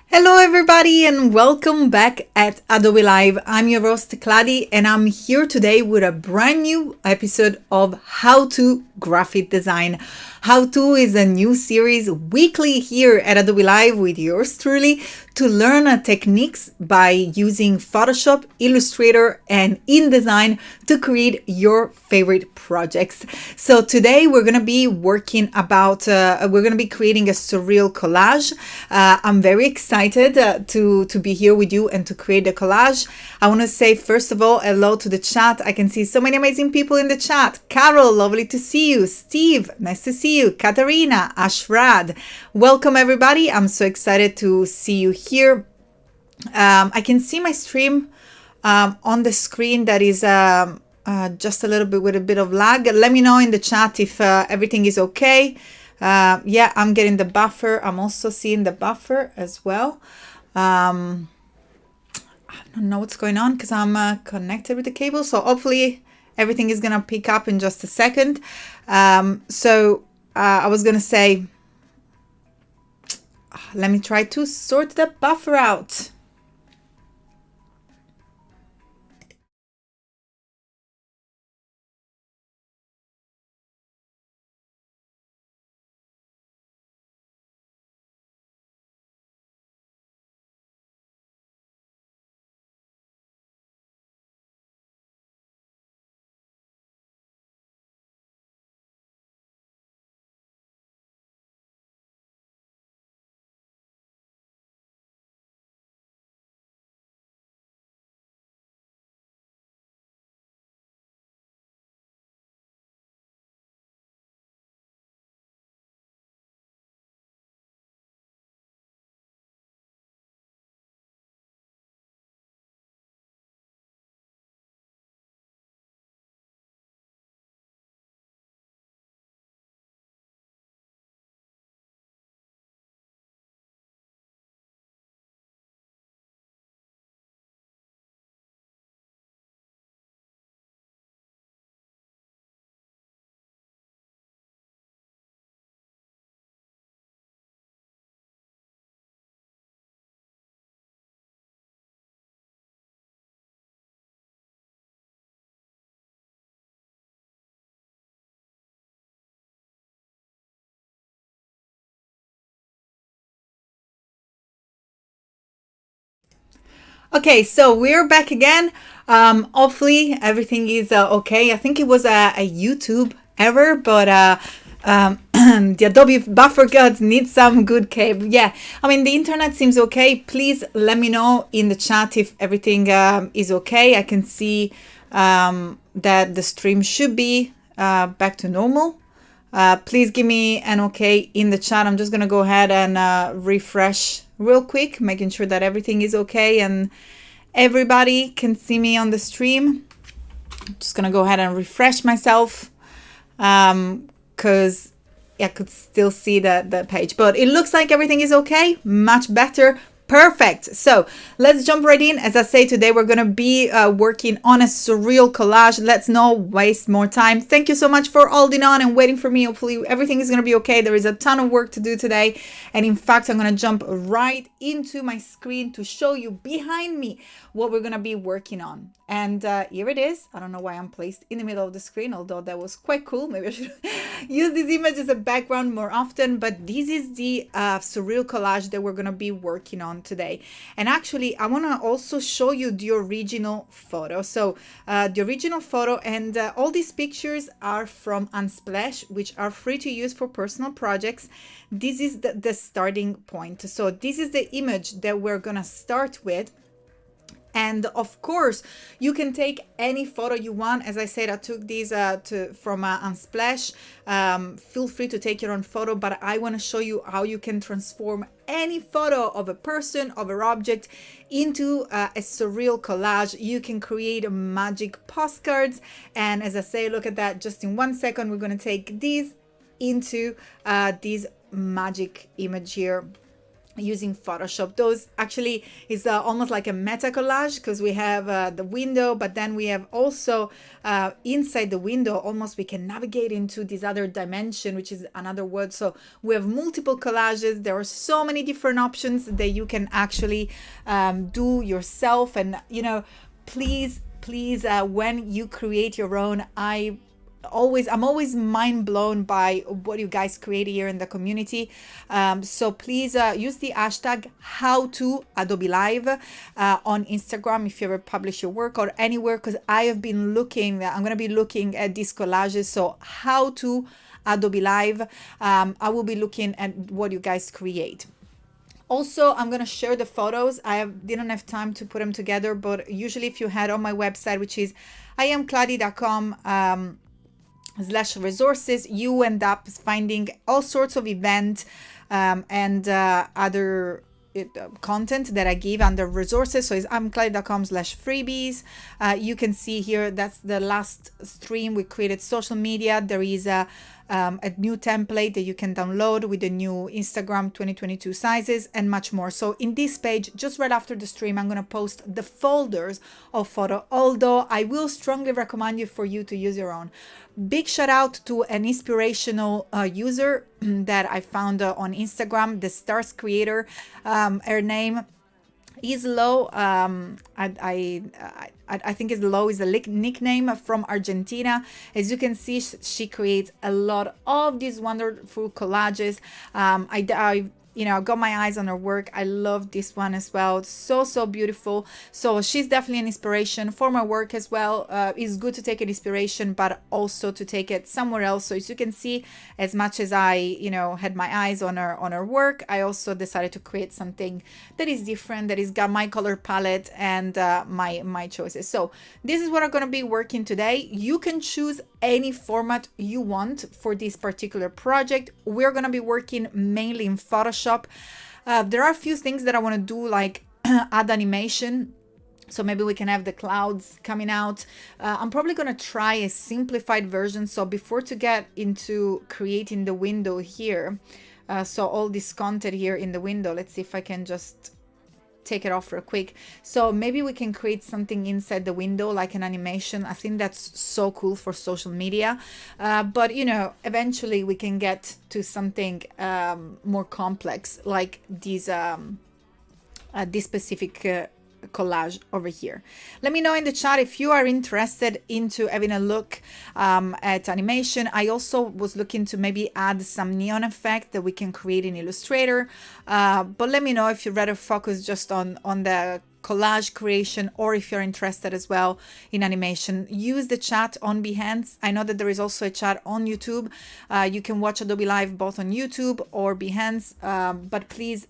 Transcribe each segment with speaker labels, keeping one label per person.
Speaker 1: Hello everybody and welcome back at Adobe Live. I'm your host Kladi and I'm here today with a brand new episode of How to Graphic Design. How To is a new series weekly here at Adobe Live with yours truly to learn techniques by using Photoshop, Illustrator and InDesign to create your favorite projects. So today we're going to be working about, we're going to be creating a surreal collage. I'm very excited to be here with you and to create the collage. I want to say first of all hello to the chat. I can see so many amazing people in the chat. Carol, lovely to see you. Steve, nice to see you. Katarina, Ashrad, welcome everybody. I'm so excited to see you here. I can see my stream on the screen that is just a little bit with a bit of lag. Let me know in the chat if everything is okay. Yeah, I'm getting the buffer. I'm also seeing the buffer as well. I don't know what's going on because I'm connected with the cable. So hopefully everything is going to pick up in just a second. I was going to say, let me try to sort the buffer out. Okay, so we're back again. Hopefully everything is okay. I think it was a YouTube error, but the Adobe buffer gods need some good cable. Yeah, I mean the internet seems okay. Please let me know in the chat if everything is okay. I can see that the stream should be back to normal. Please give me an okay in the chat. I'm just gonna go ahead and refresh real quick, making sure that everything is okay and everybody can see me on the stream. I'm just gonna go ahead and refresh myself because I could still see the page, but it looks like everything is okay. Much better. Perfect. So let's jump right in. As I say, today we're going to be working on a surreal collage. Let's not waste more time. Thank you so much for holding on and waiting for me. Hopefully everything is going to be okay. There is a ton of work to do today. And in fact, I'm going to jump right into my screen to show you behind me what we're going to be working on. And here it is. I don't know why I'm placed in the middle of the screen, although that was quite cool. Maybe I should use this image as a background more often. But this is the surreal collage that we're going to be working on today. And actually I want to also show you the original photo. So the original photo and all these pictures are from Unsplash, which are free to use for personal projects. This is the starting point. So this is the image that we're gonna start with. And of course, you can take any photo you want. As I said, I took these from Unsplash. Feel free to take your own photo, but I want to show you how you can transform any photo of a person, of an object, into a surreal collage. You can create magic postcards. And as I say, look at that. Just in 1 second, we're going to take these into this magic image here. using Photoshop. Those actually is almost like a meta collage, because we have the window, but then we have also inside the window almost we can navigate into this other dimension, which is another word. So we have multiple collages. There are so many different options that you can actually do yourself. And please when you create your own, I'm always mind blown by what you guys create here in the community. So please use the hashtag #HowToAdobeLive on Instagram if you ever publish your work, or anywhere, because I have been looking. I'm going to be looking at these collages. So how to Adobe Live. I will be looking at what you guys create. Also, I'm going to share the photos. Didn't have time to put them together, but usually if you head on my website, which is iamkladi.com /resources, you end up finding all sorts of events and other content that I give under resources. So it's iamkladi.com /freebies. You can see here, that's the last stream we created social media. There is a new template that you can download with the new Instagram 2022 sizes and much more. So in this page, just right after the stream, I'm going to post the folders of photo, although I will strongly recommend for you to use your own. Big shout out to an inspirational user that I found on Instagram, the Stars Creator. Her name is Lo. I think is Lo is a nickname from Argentina. As you can see, she creates a lot of these wonderful collages. I got my eyes on her work. I love this one as well. So beautiful. So she's definitely an inspiration for my work as well. It's good to take an inspiration, but also to take it somewhere else. So as you can see, as much as I, had my eyes on her work, I also decided to create something that is different, that has got my color palette and my choices. So this is what I'm going to be working today. You can choose any format you want for this particular project. We're going to be working mainly in Photoshop. There are a few things that I want to do, like add animation. So maybe we can have the clouds coming out. I'm probably going to try a simplified version. So before to get into creating the window here, so all this content here in the window, let's see if I can just take it off real quick. So maybe we can create something inside the window, like an animation. I think that's so cool for social media. But eventually we can get to something more complex, like these this specific collage over here. Let me know in the chat if you are interested into having a look at animation. I also was looking to maybe add some neon effect that we can create in Illustrator, but let me know if you'd rather focus just on the collage creation, or if you're interested as well in animation. Use the chat on Behance. I know that there is also a chat on YouTube. You can watch Adobe Live both on YouTube or Behance, but please,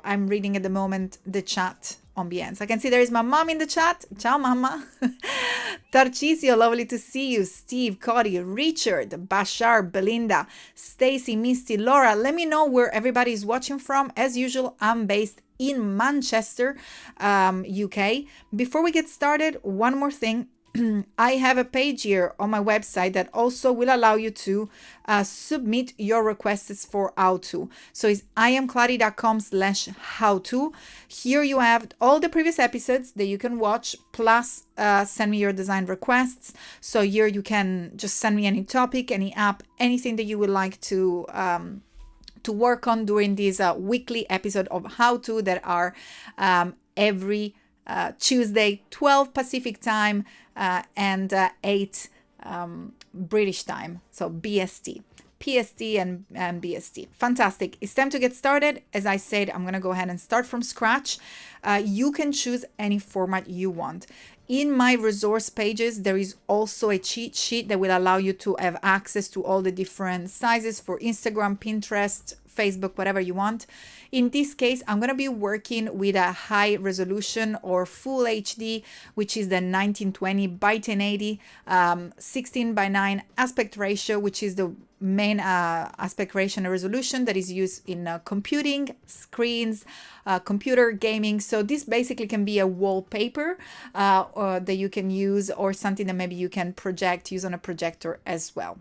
Speaker 1: I'm reading at the moment the chat on Behance. I can see there is my mom in the chat. Ciao, mama. Tarcisio, lovely to see you. Steve, Cody, Richard, Bashar, Belinda, Stacy, Misty, Laura. Let me know where everybody is watching from. As usual, I'm based in Manchester, UK. Before we get started, one more thing. I have a page here on my website that also will allow you to submit your requests for how to. So it's iamkladi.com /howto. Here you have all the previous episodes that you can watch, plus send me your design requests. So here you can just send me any topic, any app, anything that you would like to work on during this weekly episode of How To that are every Tuesday, 12 Pacific time and 8 British time, so BST. PST and BST. Fantastic. It's time to get started. As I said, I'm going to go ahead and start from scratch. You can choose any format you want. In my resource pages, there is also a cheat sheet that will allow you to have access to all the different sizes for Instagram, Pinterest, Facebook, whatever you want. In this case, I'm going to be working with a high resolution or full HD, which is the 1920 by 1080, 16 by 9 aspect ratio, which is the main aspect ratio and resolution that is used in computing, screens, computer gaming. So this basically can be a wallpaper that you can use, or something that maybe you can use on a projector as well.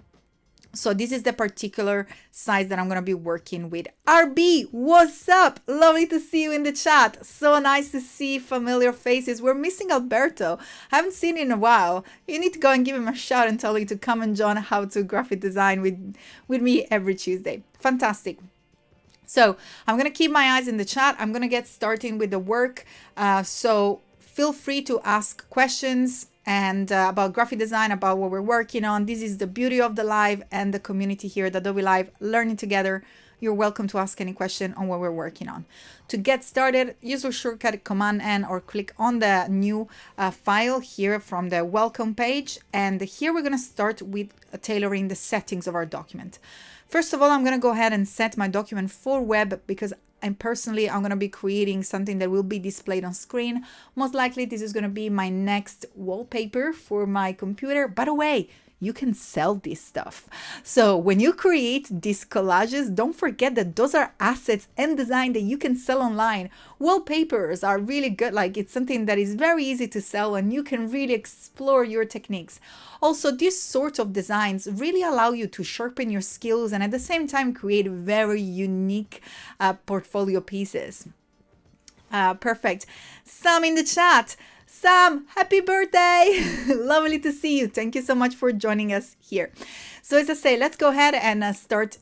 Speaker 1: So this is the particular size that I'm going to be working with. RB, what's up? Lovely to see you in the chat. So nice to see familiar faces. We're missing Alberto. I haven't seen him in a while. You need to go and give him a shout and tell him to come and join How to Graphic Design with me every Tuesday. Fantastic. So I'm going to keep my eyes in the chat. I'm going to get started with the work. So feel free to ask questions and about graphic design, about what we're working on. This is the beauty of the live and the community here at Adobe Live, learning together. You're welcome to ask any question on what we're working on. To get started, use your shortcut Command-N or click on the new file here from the welcome page. And here we're going to start with tailoring the settings of our document. First of all, I'm going to go ahead and set my document for web because I'm going to be creating something that will be displayed on screen. Most likely this is going to be my next wallpaper for my computer. By the way, you can sell this stuff. So when you create these collages, don't forget that those are assets and design that you can sell online. Wallpapers are really good. Like, it's something that is very easy to sell and you can really explore your techniques. Also, these sort of designs really allow you to sharpen your skills and at the same time create very unique portfolio pieces. Perfect. Sam in the chat. Sam, happy birthday! Lovely to see you. Thank you so much for joining us here. So as I say, let's go ahead and start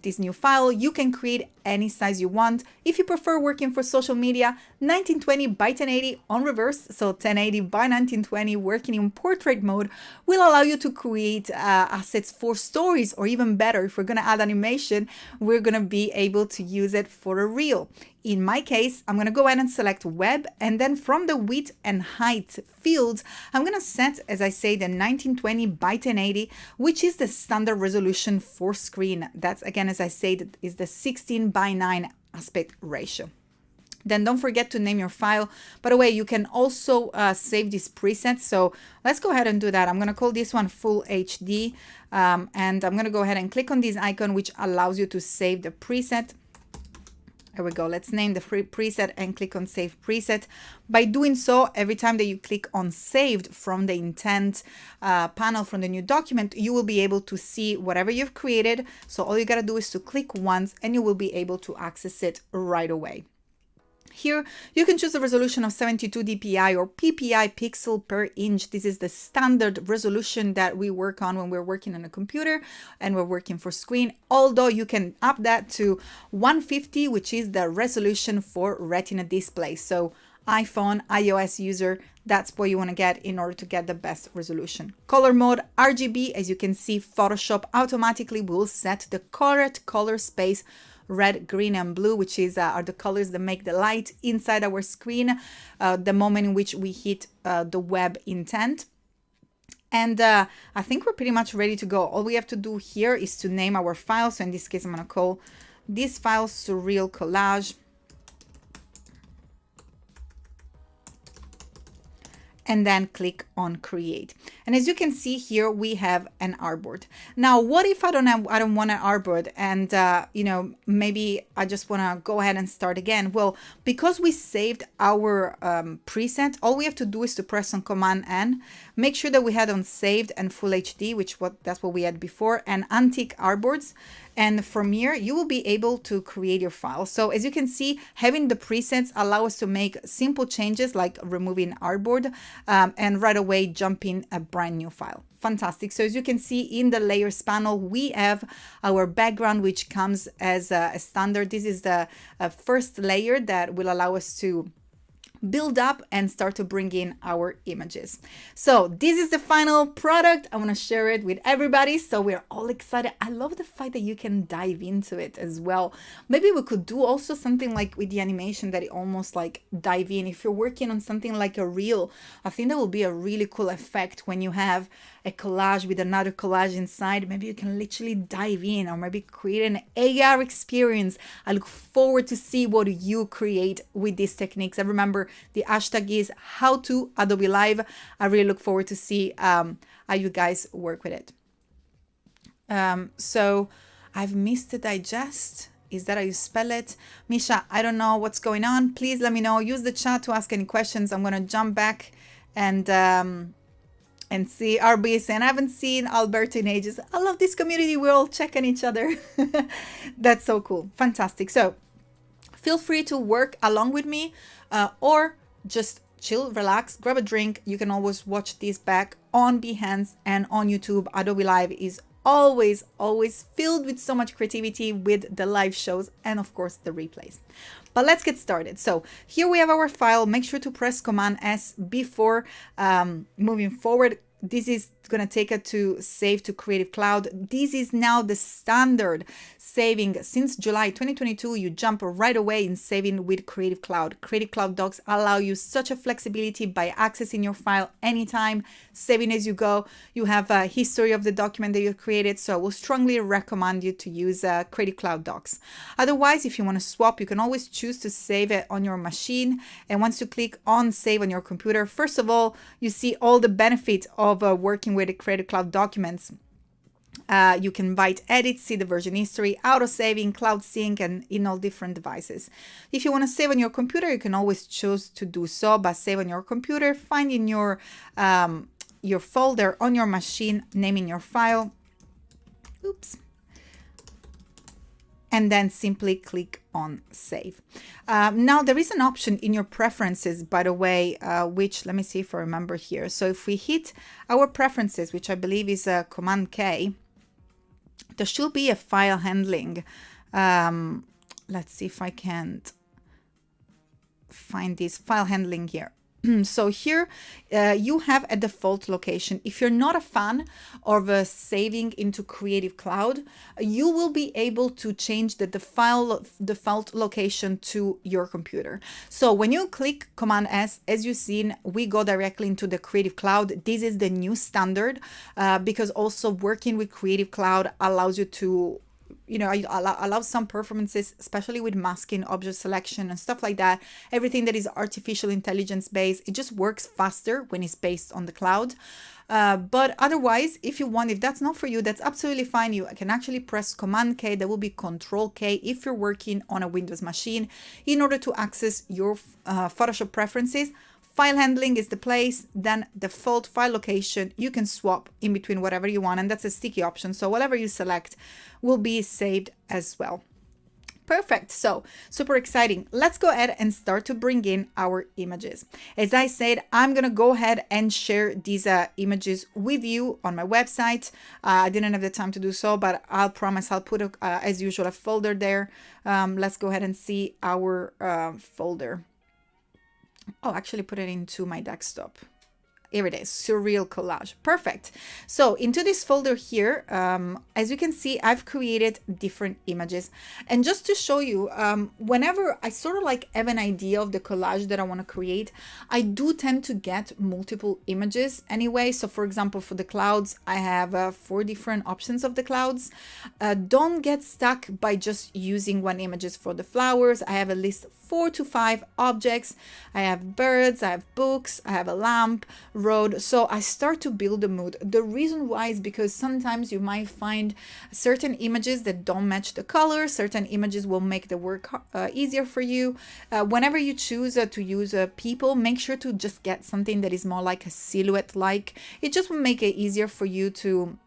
Speaker 1: this new file. You can create any size you want. If you prefer working for social media, 1920 by 1080 on reverse, so 1080 by 1920 working in portrait mode will allow you to create assets for stories, or even better, if we're going to add animation, we're going to be able to use it for a reel. In my case, I'm going to go ahead and select web, and then from the width and height fields, I'm going to set, as I say, the 1920 by 1080, which is the standard resolution for screen. That's, again, as I say, that is the 16 by 9 aspect ratio. Then don't forget to name your file. By the way, you can also save this preset. So let's go ahead and do that. I'm going to call this one Full HD, and I'm going to go ahead and click on this icon, which allows you to save the preset. There we go. Let's name the preset and click on Save Preset. By doing so, every time that you click on Saved from the Intent panel from the new document, you will be able to see whatever you've created. So all you got to do is to click once and you will be able to access it right away. Here, you can choose a resolution of 72 dpi or ppi pixel per inch. This is the standard resolution that we work on when we're working on a computer and we're working for screen. Although you can up that to 150, which is the resolution for Retina display. So iPhone, iOS user, that's what you want to get in order to get the best resolution. Color mode, RGB, as you can see, Photoshop automatically will set the correct color space, red, green, and blue, which is are the colors that make the light inside our screen the moment in which we hit the web intent. And I think we're pretty much ready to go. All we have to do here is to name our file. So in this case, I'm going to call this file Surreal Collage. And then click on create. And as you can see here, we have an artboard. Now, what if I don't want an artboard and you know, maybe I just want to go ahead and start again? Well, because we saved our preset, all we have to do is to press on Command-N, make sure that we had on saved and full HD, that's what we had before, and untick artboards. And from here, you will be able to create your file. So as you can see, having the presets allow us to make simple changes like removing artboard and right away jumping a brand new file. Fantastic. So as you can see in the layers panel, we have our background, which comes as a standard. This is the first layer that will allow us to build up and start to bring in our images. So this is the final product. I want to share it with everybody, so we're all excited. I love the fact that you can dive into it as well. Maybe we could do also something like with the animation that it almost like dive in. If you're working on something like a reel, I think that will be a really cool effect when you have a collage with another collage inside. Maybe you can literally dive in, or maybe create an AR experience. I look forward to see what you create with these techniques. And remember, the hashtag is #HowToAdobeLive. I really look forward to see how you guys work with it. So I've missed the digest. Is that how you spell it? Misha, I don't know what's going on. Please let me know. Use the chat to ask any questions. I'm going to jump back and And see, RB is saying, I haven't seen Alberto in ages. I love this community. We're all checking each other. That's so cool. Fantastic. So feel free to work along with me or just chill, relax, grab a drink. You can always watch this back on Behance and on YouTube. Adobe Live is always filled with so much creativity with the live shows and of course the replays. But let's get started. So here we have our file. Make sure to press Command S before moving forward. This is going to take it to save to Creative Cloud. This is now the standard saving since July 2022. You jump right away in saving with Creative Cloud. Creative Cloud docs allow you such a flexibility by accessing your file anytime, saving as you go. You have a history of the document that you created. So I will strongly recommend you to use Creative Cloud docs. Otherwise, if you want to swap, you can always choose to save it on your machine. And once you click on save on your computer, first of all, you see all the benefits of working with the Creative Cloud documents. You can invite edits, see the version history, auto saving, cloud sync, and in all different devices. If you want to save on your computer, you can always choose to do so by save on your computer, finding your folder on your machine, naming your file. Oops. And then simply click on save. Now there is an option in your preferences, by the way, which let me see if I remember here. So if we hit our preferences, which I believe is Command K, there should be a file handling. Let's see if I can't find this file handling here. So here you have a default location. If you're not a fan of saving into Creative Cloud, you will be able to change the default location to your computer. So when you click Command S, as you've seen, we go directly into the Creative Cloud. This is the new standard because also working with Creative Cloud allows you to allow some performances, especially with masking, object selection, and stuff like that. Everything that is artificial intelligence based, it just works faster when it's based on the cloud. But otherwise, if that's not for you, that's absolutely fine. You can actually press Command K. That will be Control K if you're working on a Windows machine in order to access your Photoshop preferences. File handling is the place, then default file location. You can swap in between whatever you want, and that's a sticky option. So whatever you select will be saved as well. Perfect. So super exciting. Let's go ahead and start to bring in our images. As I said, I'm going to go ahead and share these images with you on my website. I didn't have the time to do so, but I'll promise I'll put, as usual, a folder there. Let's go ahead and see our folder. Oh, actually put it into my desktop. Here it is, Surreal Collage. Perfect. So into this folder here, as you can see, I've created different images. And just to show you, whenever I sort of like have an idea of the collage that I want to create, I do tend to get multiple images anyway. So for example, for the clouds, I have 4 different options of the clouds. Don't get stuck by just using one images for the flowers. I have at least 4 to 5 objects. I have birds, I have books, I have a lamp, road. So I start to build a mood. The reason why is because sometimes you might find certain images that don't match the color. Certain images will make the work easier for you. Whenever you choose to use people, make sure to just get something that is more like a silhouette like. It just will make it easier for you to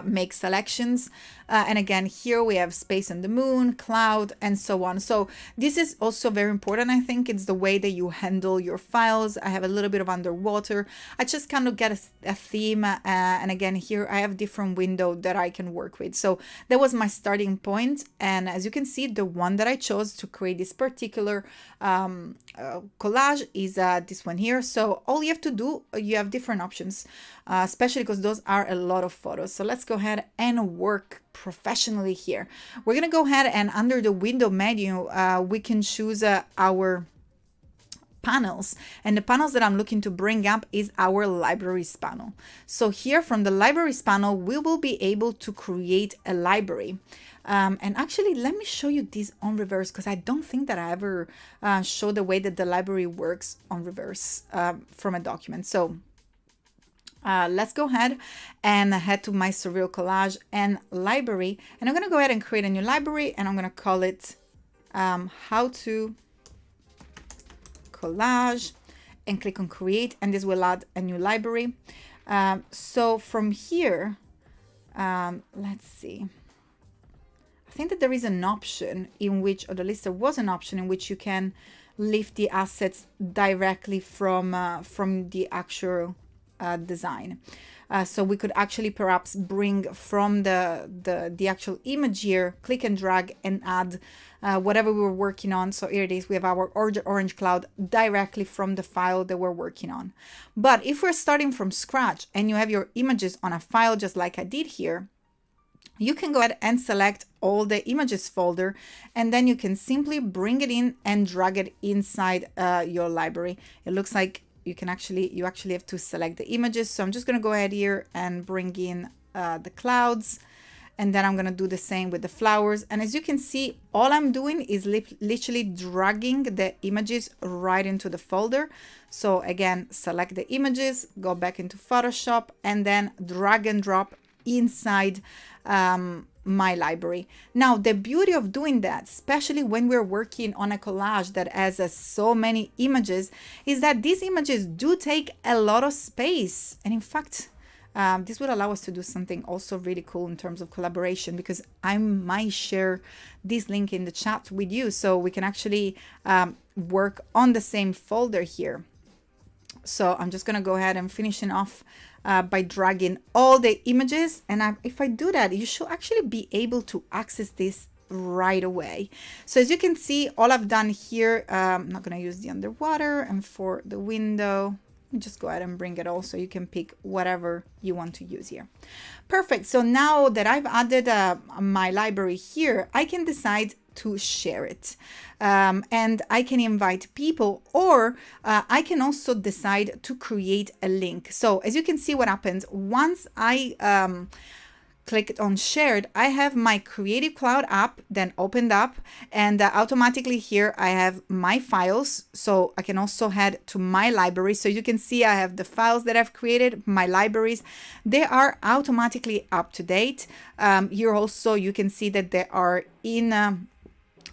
Speaker 1: make selections. And again, here we have space on the moon, cloud, and so on. So this is also very important. I think it's the way that you handle your files. I have a little bit of underwater. I just kind of get a theme. And again, here I have different window that I can work with. So that was my starting point. And as you can see, the one that I chose to create this particular collage is this one here. So all you have to do, you have different options, especially because those are a lot of photos. So let's go ahead and work professionally here. We're going to go ahead and under the window menu, we can choose our panels, and the panels that I'm looking to bring up is our libraries panel. So here from the libraries panel, we will be able to create a library. And actually, let me show you this on reverse, because I don't think that I ever show the way that the library works on reverse from a document. So let's go ahead and head to my Surreal Collage and library. And I'm going to go ahead and create a new library, and I'm going to call it How to Collage, and click on create, and this will add a new library. So from here, let's see. I think that there is an option in which, or at least there was an option in which you can lift the assets directly from the actual design. So we could actually perhaps bring from the actual image here, click and drag and add whatever we were working on. So here it is, we have our orange cloud directly from the file that we're working on. But if we're starting from scratch and you have your images on a file just like I did here, you can go ahead and select all the images folder, and then you can simply bring it in and drag it inside your library. It looks like you actually have to select the images. So I'm just going to go ahead here and bring in the clouds, and then I'm going to do the same with the flowers. And as you can see, all I'm doing is literally dragging the images right into the folder. So again, select the images, go back into Photoshop, and then drag and drop inside my library. Now, the beauty of doing that, especially when we're working on a collage that has so many images, is that these images do take a lot of space. And in fact, this will allow us to do something also really cool in terms of collaboration, because I might share this link in the chat with you so we can actually work on the same folder here. So I'm just going to go ahead and finishing off by dragging all the images. And if I do that, you should actually be able to access this right away. So as you can see, all I've done here, I'm not going to use the underwater, and for the window, just go ahead and bring it all so you can pick whatever you want to use here. Perfect. So now that I've added my library here, I can decide to share it, and I can invite people, or I can also decide to create a link. So as you can see, what happens once I clicked on shared, I have my Creative Cloud app then opened up, and automatically here I have my files. So I can also head to my library. So you can see I have the files that I've created, my libraries. They are automatically up to date. Here also you can see that they are in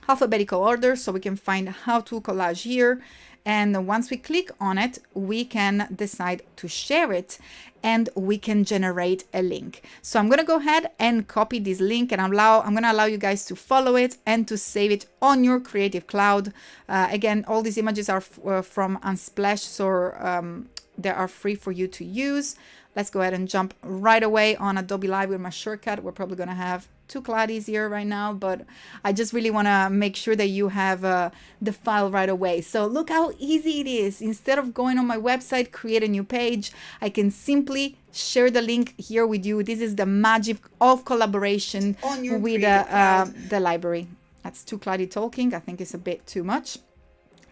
Speaker 1: alphabetical order, so we can find how to collage here. And once we click on it, we can decide to share it, and we can generate a link. So I'm going to go ahead and copy this link, and I'm going to allow you guys to follow it and to save it on your Creative Cloud. Again, all these images are from Unsplash, so they are free for you to use. Let's go ahead and jump right away on Adobe Live with my shortcut. We're probably going to have 2 Kladis here right now, but I just really want to make sure that you have the file right away. So look how easy it is. Instead of going on my website, create a new page, I can simply share the link here with you. This is the magic of collaboration with the library. That's 2 Kladi talking. I think it's a bit too much.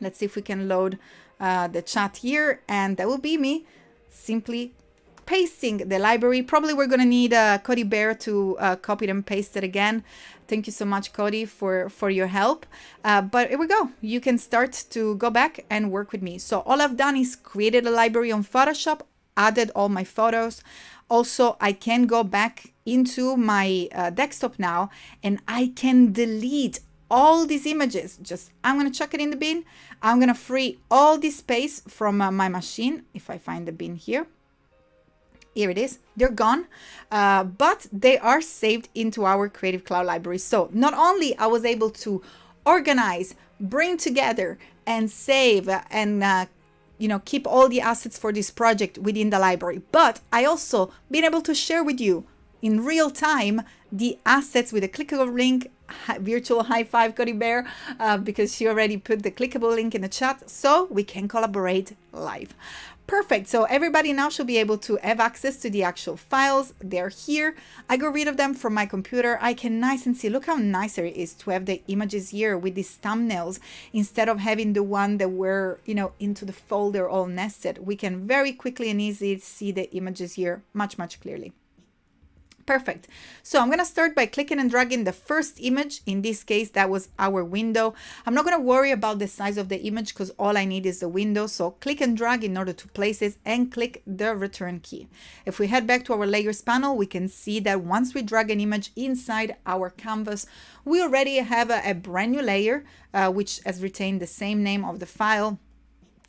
Speaker 1: Let's see if we can load the chat here, and that will be me simply pasting the library. Probably we're going to need Cody Bear to copy and paste it again. Thank you so much, Cody, for your help. But here we go. You can start to go back and work with me. So all I've done is created a library on Photoshop, added all my photos. Also, I can go back into my desktop now, and I can delete all these images. I'm going to chuck it in the bin. I'm going to free all this space from my machine. If I find the bin here. Here it is. They're gone, but they are saved into our Creative Cloud library. So not only I was able to organize, bring together, and save, and keep all the assets for this project within the library, but I also been able to share with you in real time the assets with a clickable link. Virtual high five, Cody Bear, because she already put the clickable link in the chat, so we can collaborate live. Perfect. So everybody now should be able to have access to the actual files. They're here. I got rid of them from my computer. I can nice and see. Look how nice it is to have the images here with these thumbnails instead of having the one that were, into the folder all nested. We can very quickly and easily see the images here much, much clearly. Perfect. So I'm going to start by clicking and dragging the first image. In this case, that was our window. I'm not going to worry about the size of the image because all I need is the window. So click and drag in order to place it, and click the return key. If we head back to our layers panel, we can see that once we drag an image inside our canvas, we already have a brand new layer, which has retained the same name of the file.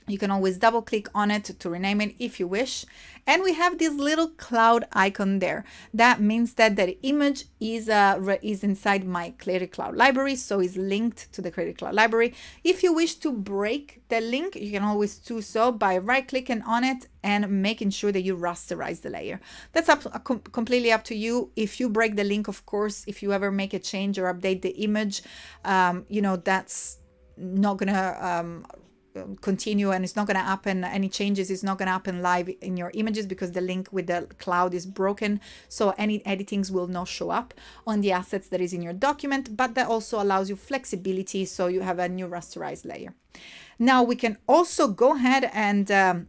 Speaker 1: You can always double click on it to rename it if you wish. And we have this little cloud icon there. That means that the image is inside my Creative Cloud library, so is linked to the Creative Cloud library. If you wish to break the link, you can always do so by right clicking on it and making sure that you rasterize the layer. That's completely up to you. If you break the link, of course, if you ever make a change or update the image, you know, that's not gonna continue, and it's not going to happen, any changes is not going to happen live in your images because the link with the cloud is broken, so any editings will not show up on the assets that is in your document. But that also allows you flexibility, so you have a new rasterized layer. Now we can also go ahead and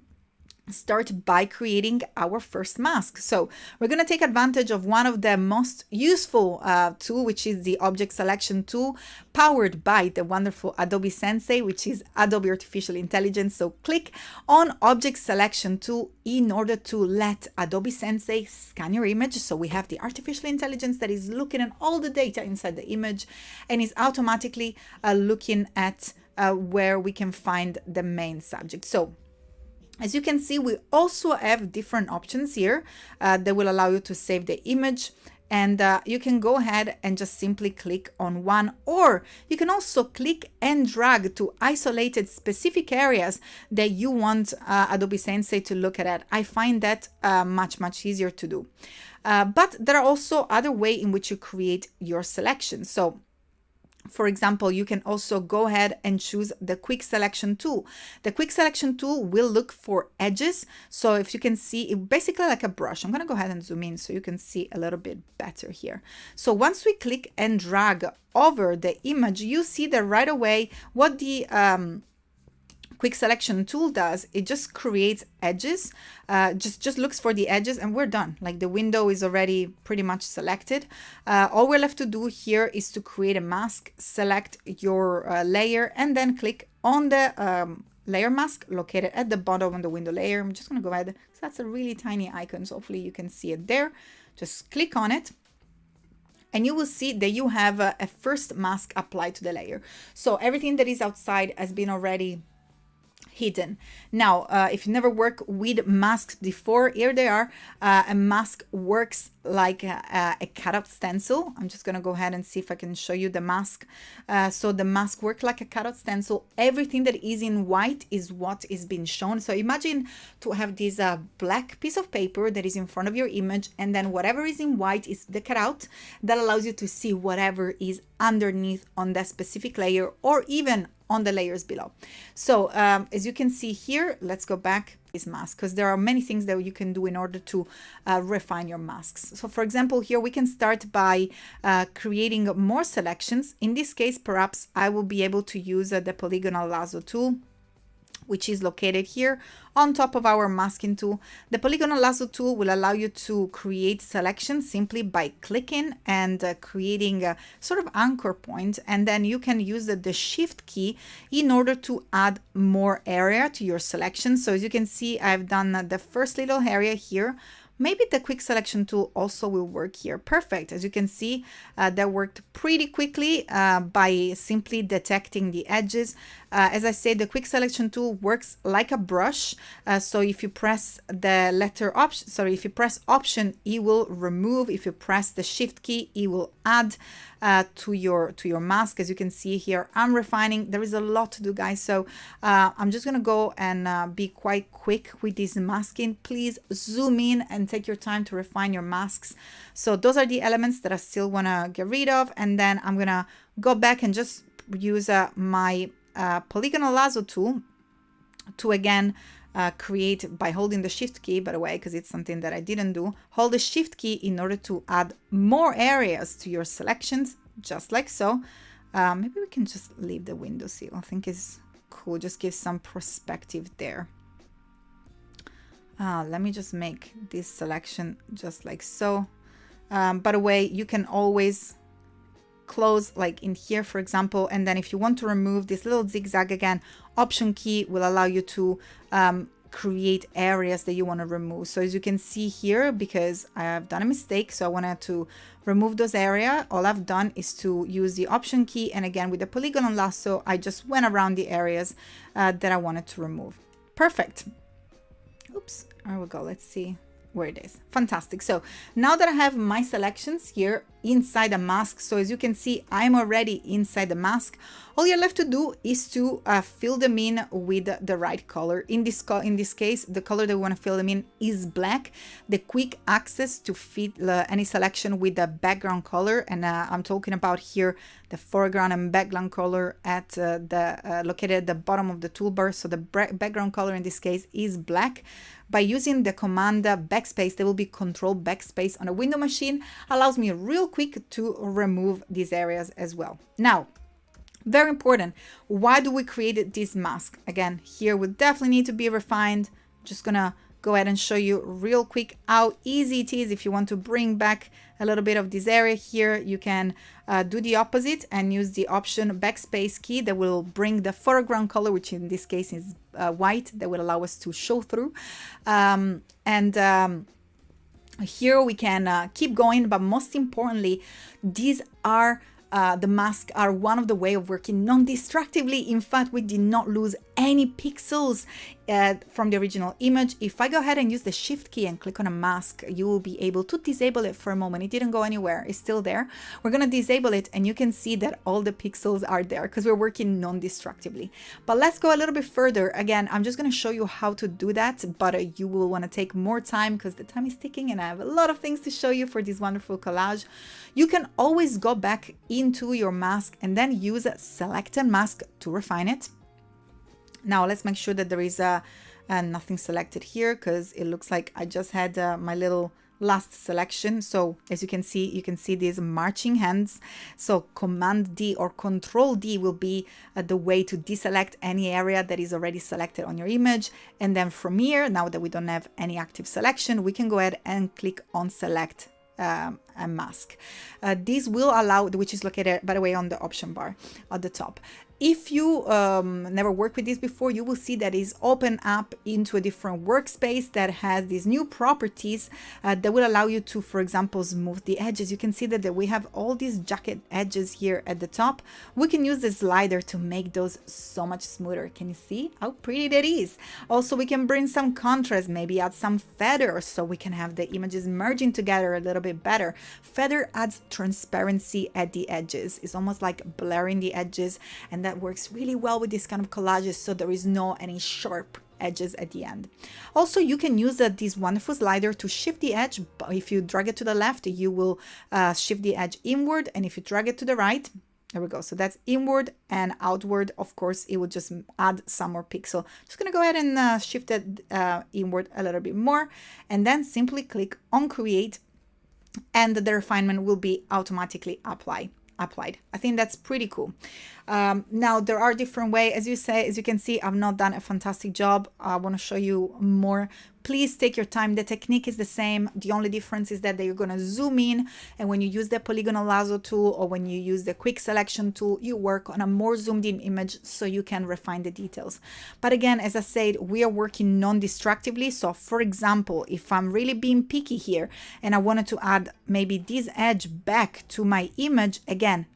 Speaker 1: start by creating our first mask. So we're going to take advantage of one of the most useful tool, which is the object selection tool, powered by the wonderful Adobe Sensei, which is Adobe Artificial Intelligence. So click on object selection tool in order to let Adobe Sensei scan your image. So we have the artificial intelligence that is looking at all the data inside the image and is automatically looking at where we can find the main subject. So as you can see, we also have different options here that will allow you to save the image, and you can go ahead and just simply click on one, or you can also click and drag to isolated specific areas that you want Adobe Sensei to look at. I find that much easier to do. But there are also other ways in which you create your selection. So for example, you can also go ahead and choose the quick selection tool. The quick selection tool will look for edges. So if you can see, it basically like a brush. I'm going to go ahead and zoom in so you can see a little bit better here. So once we click and drag over the image, you see that right away what the quick selection tool does, it just creates edges, just looks for the edges, and we're done. Like the window is already pretty much selected. All we're left to do here is to create a mask, select your layer, and then click on the layer mask located at the bottom of the window layer. I'm just going to go ahead, so that's a really tiny icon, so hopefully you can see it there. Just click on it, and you will see that you have a first mask applied to the layer. So everything that is outside has been already hidden. Now, if you never worked with masks before, here they are. A mask works like a cutout stencil. I'm just going to go ahead and see if I can show you the mask. So the mask works like a cutout stencil. Everything that is in white is what is being shown. So imagine to have this black piece of paper that is in front of your image, and then whatever is in white is the cutout that allows you to see whatever is underneath on that specific layer, or even on the layers below. So as you can see here, let's go back this mask, because there are many things that you can do in order to refine your masks. So for example, here we can start by creating more selections. In this case, perhaps I will be able to use the polygonal lasso tool, which is located here on top of our masking tool. The polygonal lasso tool will allow you to create selections simply by clicking and creating a sort of anchor point, and then you can use the shift key in order to add more area to your selection. So as you can see, I've done the first little area here. Maybe the quick selection tool also will work here. Perfect. As you can see, that worked pretty quickly by simply detecting the edges. As I said, the quick selection tool works like a brush. So if you press the letter option, sorry, if you press option, it will remove. If you press the shift key, it will add to your mask. As you can see here, I'm refining. There is a lot to do, guys. So I'm just gonna go and be quite quick with this masking. Please zoom in and take your time to refine your masks. So those are the elements that I still wanna get rid of, and then I'm gonna go back and just use my polygonal lasso tool to again create by holding the shift key, by the way, because it's something that I didn't do. Hold the shift key in order to add more areas to your selections, just like so. Maybe we can just leave the window seal. I think is cool, just give some perspective there. Let me just make this selection just like so. By the way, you can always close like in here, for example, and then if you want to remove this little zigzag again, option key will allow you to create areas that you want to remove. So as you can see here, because I have done a mistake, so I wanted to remove those areas, all I've done is to use the option key, and again with the polygonal lasso I just went around the areas that I wanted to remove. Perfect. Oops, there we go. Let's see where it is. Fantastic. So now that I have my selections here inside the mask, so as you can see, I'm already inside the mask. All you're left to do is to fill them in with the right color. In this case, the color that we want to fill them in is black. The quick access to fit any selection with the background color, and I'm talking about here the foreground and background color at located at the bottom of the toolbar. So the background color in this case is black. By using the command backspace, there will be control backspace on a window machine, allows me real quick to remove these areas as well. Now, very important, why do we create this mask? Again, here we definitely need to be refined. Just gonna go ahead and show you real quick how easy it is. If you want to bring back a little bit of this area here, you can do the opposite and use the option backspace key that will bring the foreground color, which in this case is white, that will allow us to show through. Here we can keep going, but most importantly, these are the masks are one of the way of working non-destructively. In fact, we did not lose any pixels from the original image. If I go ahead and use the shift key and click on a mask, you will be able to disable it for a moment. It didn't go anywhere, it's still there. We're going to disable it and you can see that all the pixels are there because we're working non-destructively. But let's go a little bit further. Again, I'm just going to show you how to do that, but you will want to take more time because the time is ticking and I have a lot of things to show you for this wonderful collage. You can always go back into your mask and then use select and mask to refine it. Now let's make sure that there is nothing selected here because it looks like I just had my little last selection. So as you can see these marching hands. So Command D or Control D will be the way to deselect any area that is already selected on your image. And then from here, now that we don't have any active selection, we can go ahead and click on Select a mask. This will allow, which is located, by the way, on the option bar at the top. If you never worked with this before, you will see that it's open up into a different workspace that has these new properties that will allow you to, for example, smooth the edges. You can see that we have all these jagged edges here at the top. We can use the slider to make those so much smoother. Can you see how pretty that is? Also, we can bring some contrast, maybe add some feather so we can have the images merging together a little bit better. Feather adds transparency at the edges. It's almost like blurring the edges, and that works really well with this kind of collages, so there is no any sharp edges at the end. Also, you can use this wonderful slider to shift the edge. If you drag it to the left, you will shift the edge inward, and if you drag it to the right, there we go. So that's inward and outward. Of course, it will just add some more pixel. Just gonna go ahead and shift it inward a little bit more, and then simply click on Create, and the refinement will be automatically applied. I think that's pretty cool. Now there are different ways, as you can see, I've not done a fantastic job. I want to show you more. Please take your time. The technique is the same. The only difference is that you're going to zoom in, and when you use the polygonal lasso tool or when you use the quick selection tool, you work on a more zoomed in image so you can refine the details. But again, as I said, we are working non-destructively. So for example, if I'm really being picky here and I wanted to add maybe this edge back to my image, again,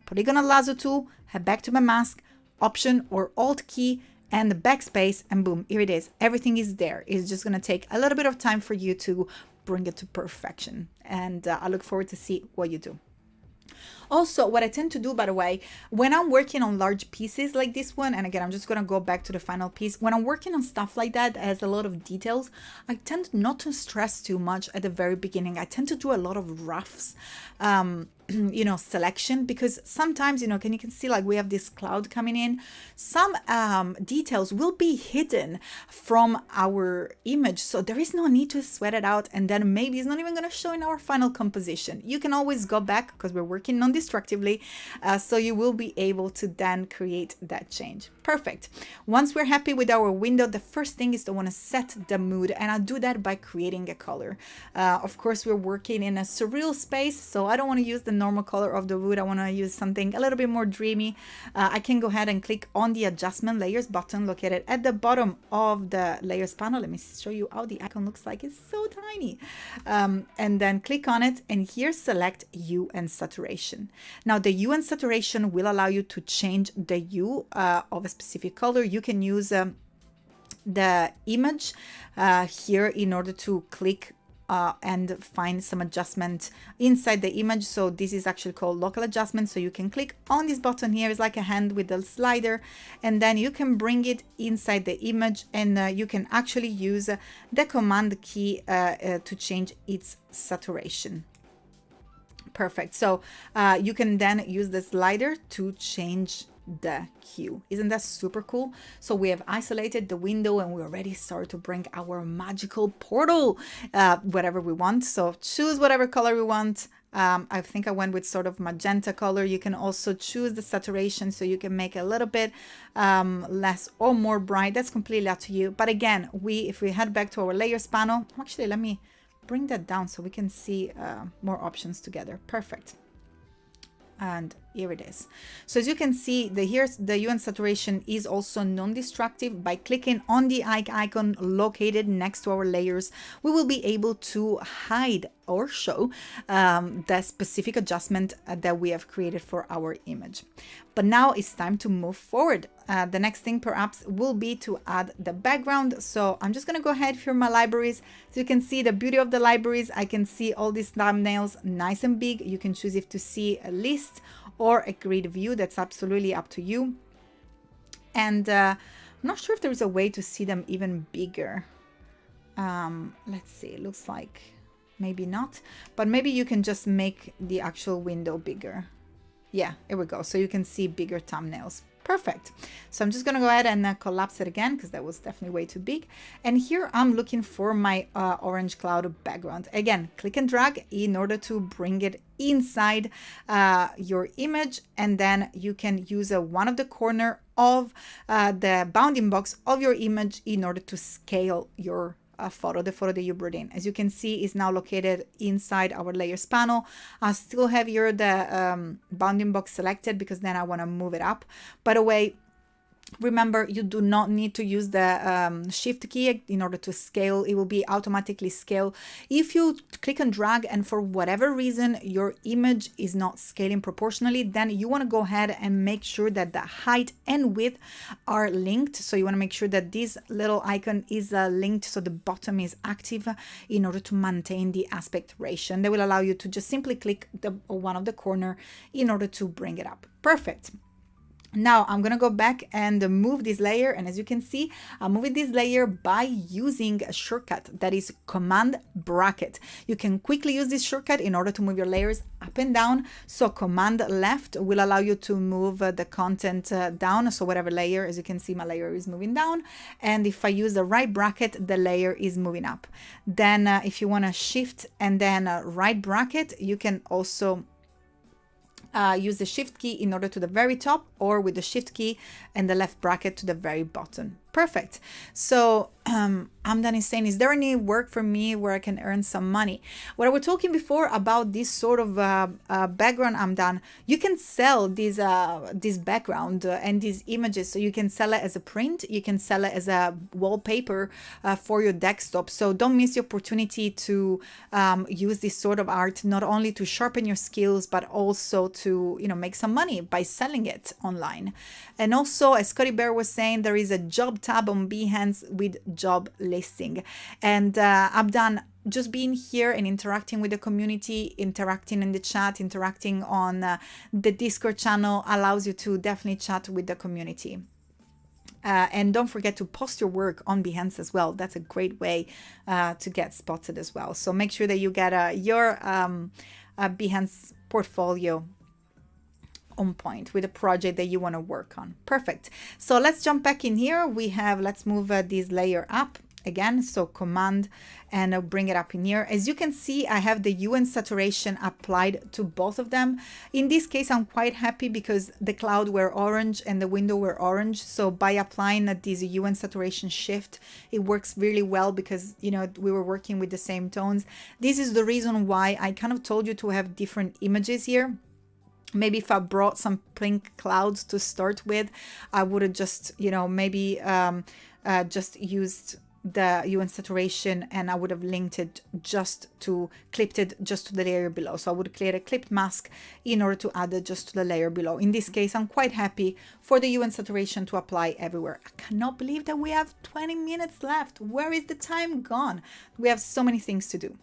Speaker 1: polygonal lasso tool, head back to my mask, Option or Alt key, and the backspace, and boom, here it is. Everything is there. It's just going to take a little bit of time for you to bring it to perfection. And I look forward to see what you do. Also, what I tend to do, by the way, when I'm working on large pieces like this one, and again, I'm just going to go back to the final piece. When I'm working on stuff like that has a lot of details, I tend not to stress too much at the very beginning. I tend to do a lot of roughs, selection, because sometimes, you can see like we have this cloud coming in. Some details will be hidden from our image. So there is no need to sweat it out. And then maybe it's not even going to show in our final composition. You can always go back because we're working non-destructively. So you will be able to then create that change. Perfect. Once we're happy with our window, the first thing is to want to set the mood. And I'll do that by creating a color. Of course, we're working in a surreal space. So I don't want to use the normal color of the wood. I want to use something a little bit more dreamy. I can go ahead and click on the adjustment layers button located at the bottom of the layers panel. Let me show you how the icon looks like. It's so tiny. And then click on it, and here select hue and saturation. Now the hue and saturation will allow you to change the hue of a specific color. You can use the image here in order to click and find some adjustment inside the image. So this is actually called local adjustment. So you can click on this button here. It's like a hand with the slider, and then you can bring it inside the image, and you can actually use the command key to change its saturation. Perfect. So you can then use the slider to change the hue. Isn't that super cool? So we have isolated the window and we already start to bring our magical portal whatever we want. So choose whatever color we want. I think I went with sort of magenta color. You can also choose the saturation, so you can make it a little bit less or more bright. That's completely up to you. But again, if we head back to our layers panel, actually let me bring that down so we can see more options together. Perfect. And here it is. So as you can see, the hue and saturation is also non-destructive. By clicking on the icon located next to our layers, we will be able to hide or show the specific adjustment that we have created for our image. But now it's time to move forward. The next thing perhaps will be to add the background. So I'm just going to go ahead here in my libraries. So you can see the beauty of the libraries. I can see all these thumbnails nice and big. You can choose if to see a list or a grid view. That's absolutely up to you. And I'm not sure if there is a way to see them even bigger. Let's see, it looks like maybe not, but maybe you can just make the actual window bigger. Yeah, here we go. So you can see bigger thumbnails. Perfect. So I'm just going to go ahead and collapse it again because that was definitely way too big. And here I'm looking for my orange cloud background. Again, click and drag in order to bring it inside your image. And then you can use one of the corner of the bounding box of your image in order to scale your photo, the photo that you brought in. As you can see, is now located inside our layers panel. I still have here the bounding box selected because then I want to move it up. By the way, remember, you do not need to use the shift key in order to scale. It will be automatically scale. If you click and drag and for whatever reason your image is not scaling proportionally, then you want to go ahead and make sure that the height and width are linked. So you want to make sure that this little icon is linked, so the bottom is active in order to maintain the aspect ratio. And they will allow you to just simply click one of the corner in order to bring it up. Perfect. Now I'm going to go back and move this layer, and as you can see, I'm moving this layer by using a shortcut that is Command Bracket. You can quickly use this shortcut in order to move your layers up and down. So Command Left will allow you to move the content down. So whatever layer, as you can see, my layer is moving down. And if I use the right bracket, the layer is moving up. Then if you want to shift and then right bracket, you can also use the shift key in order to the very top, or with the shift key and the left bracket to the very bottom. Perfect. So I'm done saying, is there any work for me where I can earn some money? What I was talking before about this sort of background I'm done, you can sell this background and these images. So you can sell it as a print, you can sell it as a wallpaper for your desktop. So don't miss the opportunity to use this sort of art, not only to sharpen your skills, but also to, you know, make some money by selling it online. And also, as Scotty Bear was saying, there is a job tab on Behance with job listing. And I've done just being here and interacting with the community, interacting in the chat, interacting on the Discord channel allows you to definitely chat with the community. And don't forget to post your work on Behance as well. That's a great way to get spotted as well. So make sure that you get your Behance portfolio on point with a project that you want to work on. Perfect. So let's jump back in here. We have, let's move this layer up again. So Command and I'll bring it up in here. As you can see, I have the hue and saturation applied to both of them. In this case, I'm quite happy because the cloud were orange and the window were orange. So by applying this hue and saturation shift, it works really well because, you know, we were working with the same tones. This is the reason why I kind of told you to have different images here. Maybe if I brought some pink clouds to start with, I would have just, you know, maybe just used the hue and saturation, and I would have linked it clipped it just to the layer below. So I would create a clipped mask in order to add it just to the layer below. In this case, I'm quite happy for the hue and saturation to apply everywhere. I cannot believe that we have 20 minutes left. Where is the time gone? We have so many things to do.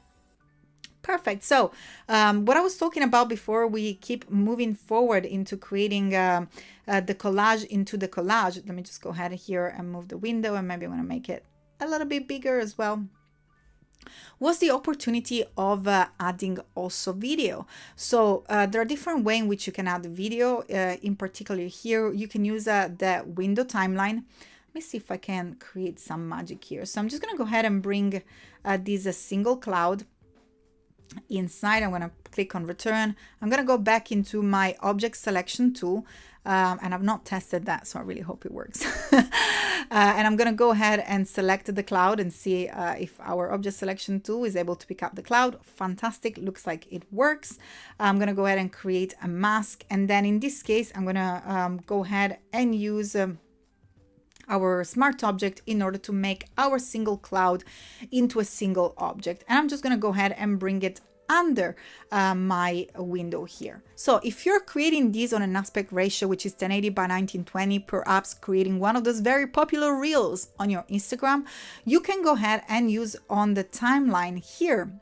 Speaker 1: Perfect. So what I was talking about before we keep moving forward into creating the collage into the collage. Let me just go ahead here and move the window, and maybe I'm going to make it a little bit bigger as well. Was the opportunity of adding also video. So there are different ways in which you can add video. In particular here, you can use the window timeline. Let me see if I can create some magic here. So I'm just going to go ahead and bring this a single cloud inside. I'm going to click on return. I'm going to go back into my object selection tool, and I've not tested that, so I really hope it works. And I'm going to go ahead and select the cloud and see if our object selection tool is able to pick up the cloud. Fantastic. Looks like it works. I'm going to go ahead and create a mask, and then in this case I'm going to go ahead and use our smart object in order to make our single cloud into a single object. And I'm just going to go ahead and bring it under my window here. So if you're creating these on an aspect ratio, which is 1080 by 1920, perhaps creating one of those very popular reels on your Instagram, you can go ahead and use on the timeline here.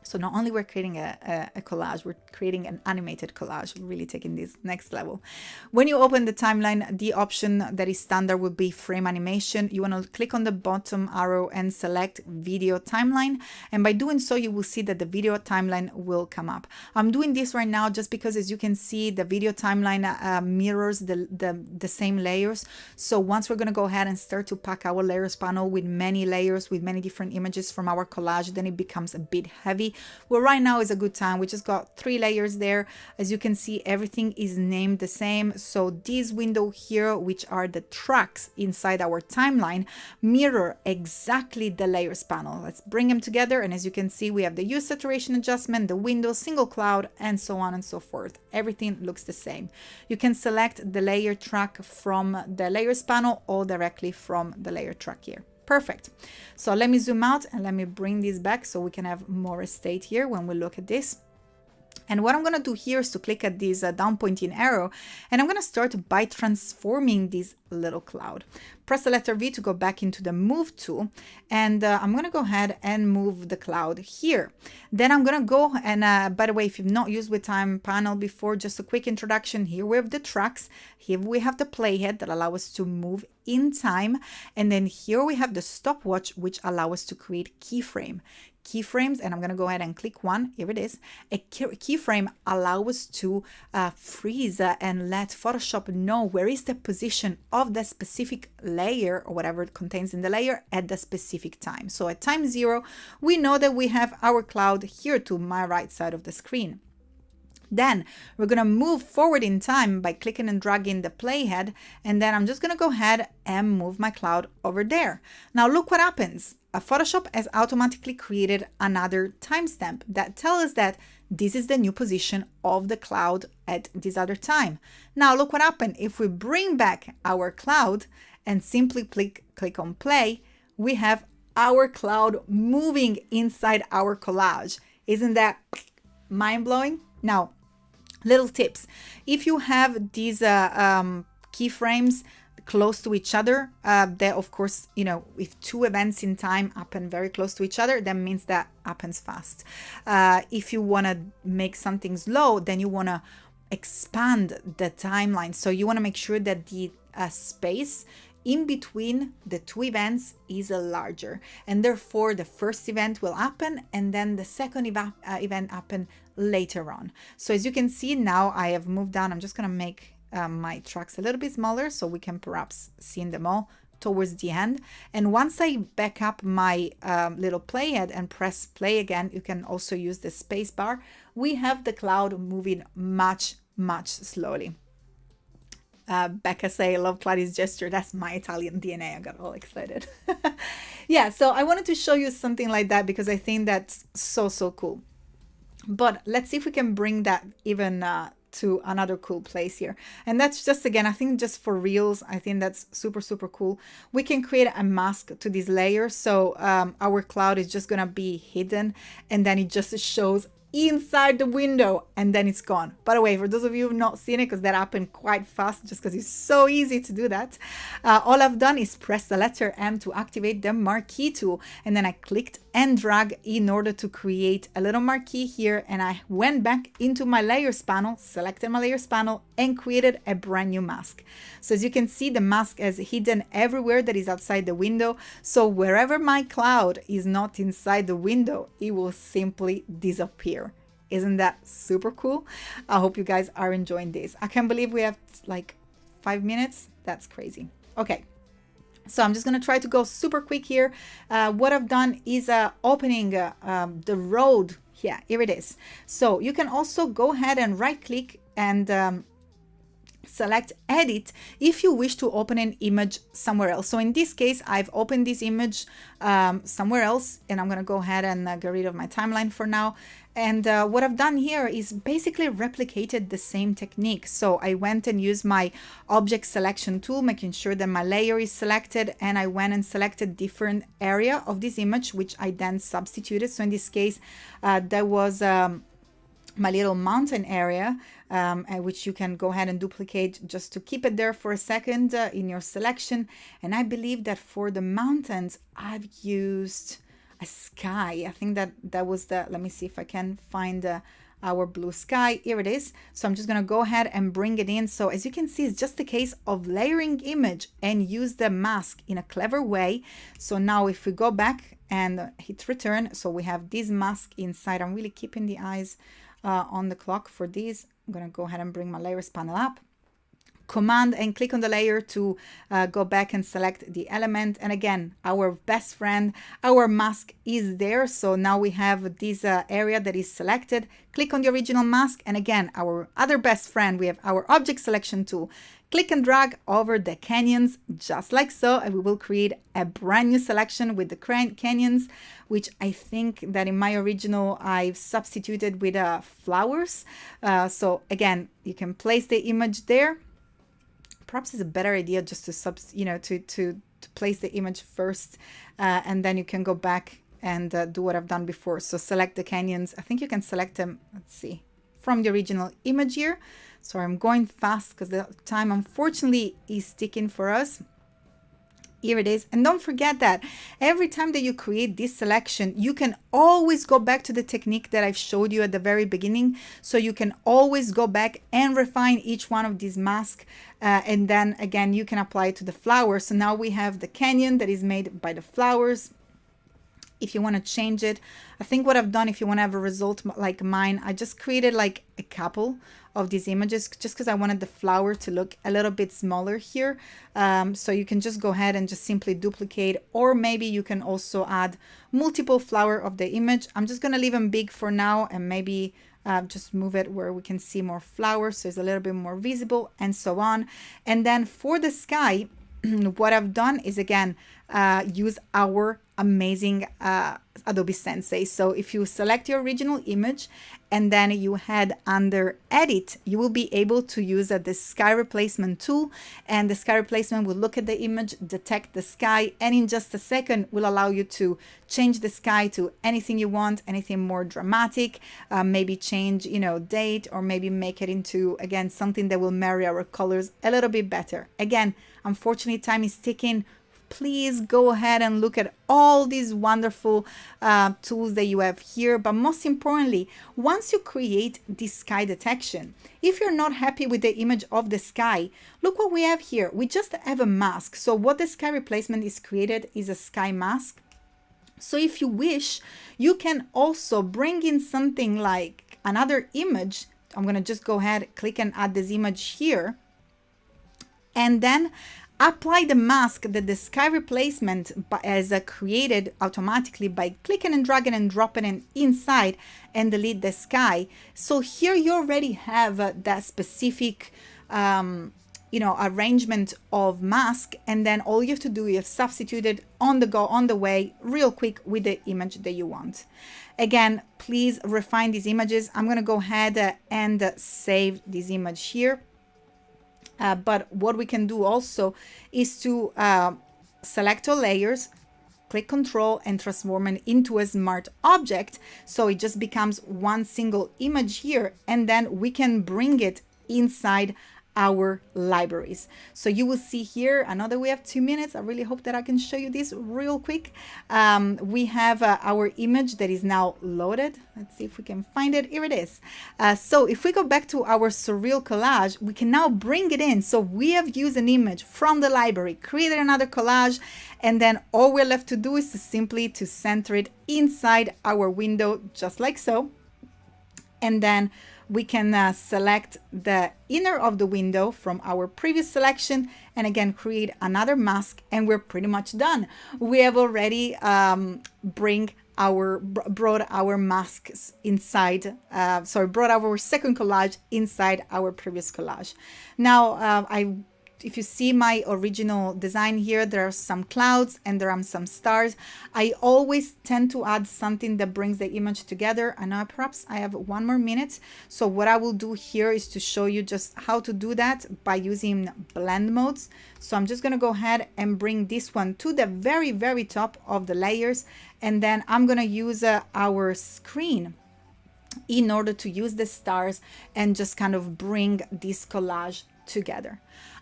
Speaker 1: So not only we're creating a collage, we're creating an animated collage, really taking this next level. When you open the timeline, the option that is standard would be frame animation. You want to click on the bottom arrow and select video timeline. And by doing so, you will see that the video timeline will come up. I'm doing this right now just because, as you can see, the video timeline mirrors the same layers. So once we're going to go ahead and start to pack our layers panel with many layers, with many different images from our collage, then it becomes a bit heavy. Well, right now is a good time. We just got 3 layers there. As you can see, everything is named the same. So this window here, which are the tracks inside our timeline, mirror exactly the layers panel. Let's bring them together. And as you can see, we have the hue saturation adjustment, the window, single cloud, and so on and so forth. Everything looks the same. You can select the layer track from the layers panel or directly from the layer track here. Perfect. So let me zoom out and let me bring this back so we can have more estate here when we look at this. And what I'm going to do here is to click at this down pointing arrow, and I'm going to start by transforming this little cloud. Press the letter V to go back into the move tool, and I'm going to go ahead and move the cloud here. Then I'm going to go and by the way, if you've not used with time panel before, just a quick introduction. Here we have the tracks. Here we have the playhead that allow us to move in time, and then here we have the stopwatch, which allow us to create keyframes, and I'm going to go ahead and click one. Here it is. A keyframe allows us to freeze and let Photoshop know where is the position of the specific layer or whatever it contains in the layer at the specific time. So at time 0, we know that we have our cloud here to my right side of the screen. Then we're going to move forward in time by clicking and dragging the playhead, and then I'm just going to go ahead and move my cloud over there. Now look what happens. Photoshop has automatically created another timestamp that tells us that this is the new position of the cloud at this other time. Now look what happened. If we bring back our cloud and simply click on play, we have our cloud moving inside our collage. Isn't that mind-blowing? Now, little tips. If you have these keyframes close to each other, they of course, you know, if 2 events in time happen very close to each other, that means that happens fast. If you want to make something slow, then you want to expand the timeline. So you want to make sure that the space in between the 2 events is larger, and therefore the first event will happen and then the second event happen later on. So as you can see now, I have moved down. I'm just going to make my tracks a little bit smaller so we can perhaps see them all towards the end. And once I back up my little playhead and press play again, you can also use the space bar. We have the cloud moving much slowly. Becca say, I love Kladi's gesture. That's my Italian DNA. I got all excited. Yeah, so I wanted to show you something like that because I think that's so cool. But let's see if we can bring that even to another cool place here. And that's just, again, I think just for reels, I think that's super, super cool. We can create a mask to this layer. So our cloud is just gonna be hidden, and then it just shows inside the window, and then it's gone. By the way, for those of you who've not seen it, because that happened quite fast, just because it's so easy to do that, all I've done is press the letter M to activate the marquee tool, and then I clicked and drag in order to create a little marquee here, and I went back into my layers panel, selected my layers panel, and created a brand new mask. So as you can see, the mask is hidden everywhere that is outside the window, so wherever my cloud is not inside the window, it will simply disappear. Isn't that super cool? I hope you guys are enjoying this. I can't believe we have like 5 minutes. That's crazy. Okay. So I'm just going to try to go super quick here. What I've done is opening the road. Yeah, here it is. So you can also go ahead and right click and select edit if you wish to open an image somewhere else. So in this case, I've opened this image somewhere else, and I'm going to go ahead and get rid of my timeline for now. And what I've done here is basically replicated the same technique. So I went and used my object selection tool, making sure that my layer is selected, and I went and selected different area of this image, which I then substituted. So in this case, there was my little mountain area, which you can go ahead and duplicate just to keep it there for a second in your selection. And I believe that for the mountains, I've used a sky. I think that was the, let me see if I can find our blue sky. Here it is. So I'm just going to go ahead and bring it in. So as you can see, it's just a case of layering image and use the mask in a clever way. So now if we go back and hit return, so we have this mask inside. I'm really keeping the eyes on the clock for this. I'm going to go ahead and bring my layers panel up. Command and click on the layer to go back and select the element. And again, our best friend, our mask is there. So now we have this area that is selected. Click on the original mask. And again, our other best friend, we have our object selection tool. Click and drag over the canyons, just like so. And we will create a brand new selection with the canyons, which I think that in my original, I've substituted with flowers. So again, you can place the image there. Perhaps it's a better idea just to place the image first, and then you can go back and do what I've done before. So select the canyons. I think you can select them, let's see, from the original image here. So I'm going fast because the time unfortunately is ticking for us. Here it is. And don't forget that every time that you create this selection, you can always go back to the technique that I've showed you at the very beginning. So you can always go back and refine each one of these masks. And then again, you can apply it to the flowers. So now we have the canyon that is made by the flowers. If you want to change it, I think what I've done, if you want to have a result like mine, I just created like a couple of these images just because I wanted the flower to look a little bit smaller here. So you can just go ahead and just simply duplicate, or maybe you can also add multiple flower of the image. I'm just going to leave them big for now, and maybe just move it where we can see more flowers so it's a little bit more visible, and so on. And then for the sky, what I've done is again use our amazing Adobe Sensei. So if you select your original image and then you head under edit, you will be able to use the sky replacement tool, and the sky replacement will look at the image, detect the sky, and in just a second will allow you to change the sky to anything you want, anything more dramatic, maybe change, date, or maybe make it into, again, something that will marry our colors a little bit better. Again, unfortunately, time is ticking. Please go ahead and look at all these wonderful tools that you have here. But most importantly, once you create this sky detection, if you're not happy with the image of the sky, look what we have here. We just have a mask. So what the sky replacement is created is a sky mask. So if you wish, you can also bring in something like another image. I'm going to just go ahead, click and add this image here. And then apply the mask that the sky replacement has created automatically by clicking and dragging and dropping it inside, and delete the sky. So here you already have that specific arrangement of mask, and then all you have to do is substitute it on the go, on the way, real quick with the image that you want. Again, please refine these images. I'm going to go ahead and save this image here. But what we can do also is to select all layers, click Control, and transform it into a smart object. So it just becomes one single image here, and then we can bring it inside our libraries. So you will see here, I know that we have 2 minutes. I really hope that I can show you this real quick. We have our image that is now loaded. Let's see if we can find it. Here it is. So if we go back to our Surreal collage, we can now bring it in. So we have used an image from the library, created another collage, and then all we're left to do is simply to center it inside our window, just like so. And then we can select the inner of the window from our previous selection, and again create another mask, and we're pretty much done. We have already brought our masks inside, brought our second collage inside our previous collage. Now if you see my original design here, there are some clouds and there are some stars. I always tend to add something that brings the image together. And now perhaps I have 1 more minute. So what I will do here is to show you just how to do that by using blend modes. So I'm just going to go ahead and bring this one to the very, very top of the layers. And then I'm going to use our screen in order to use the stars and just kind of bring this collage together.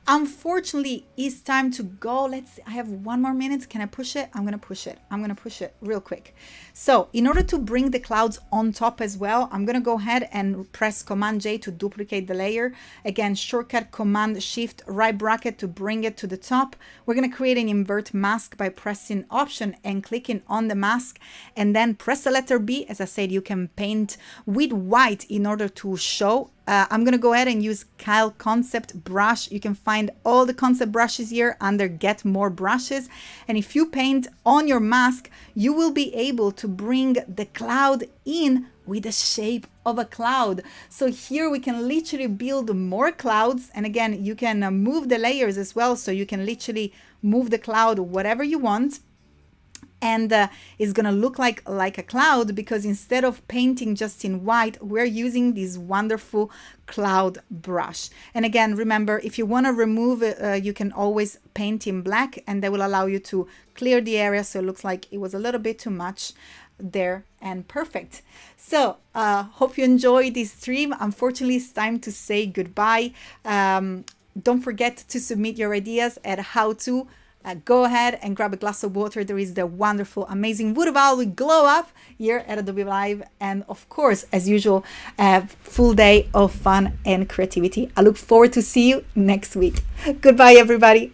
Speaker 1: Unfortunately, it's time to go. Let's see, I have 1 more minute. Can I push it? I'm going to push it. I'm going to push it real quick. So in order to bring the clouds on top as well, I'm going to go ahead and press Command J to duplicate the layer. Again, shortcut Command Shift right bracket to bring it to the top. We're going to create an invert mask by pressing Option and clicking on the mask, and then press the letter B. As I said, you can paint with white in order to show. I'm going to go ahead and use Kyle Concept Brush. You can find all the concept brushes here under Get More Brushes. And if you paint on your mask, you will be able to bring the cloud in with the shape of a cloud. So here we can literally build more clouds. And again, you can move the layers as well. So you can literally move the cloud whatever you want. And it's gonna look like a cloud, because instead of painting just in white, we're using this wonderful cloud brush. And again, remember, if you want to remove it, you can always paint in black, and that will allow you to clear the area so it looks like it was a little bit too much there, and perfect. So hope you enjoyed this stream. Unfortunately, it's time to say goodbye. Don't forget to submit your ideas at how to. Go ahead and grab a glass of water. There is the wonderful, amazing wood owl with glow up here at Adobe Live. And of course, as usual, a full day of fun and creativity. I look forward to see you next week. Goodbye, everybody.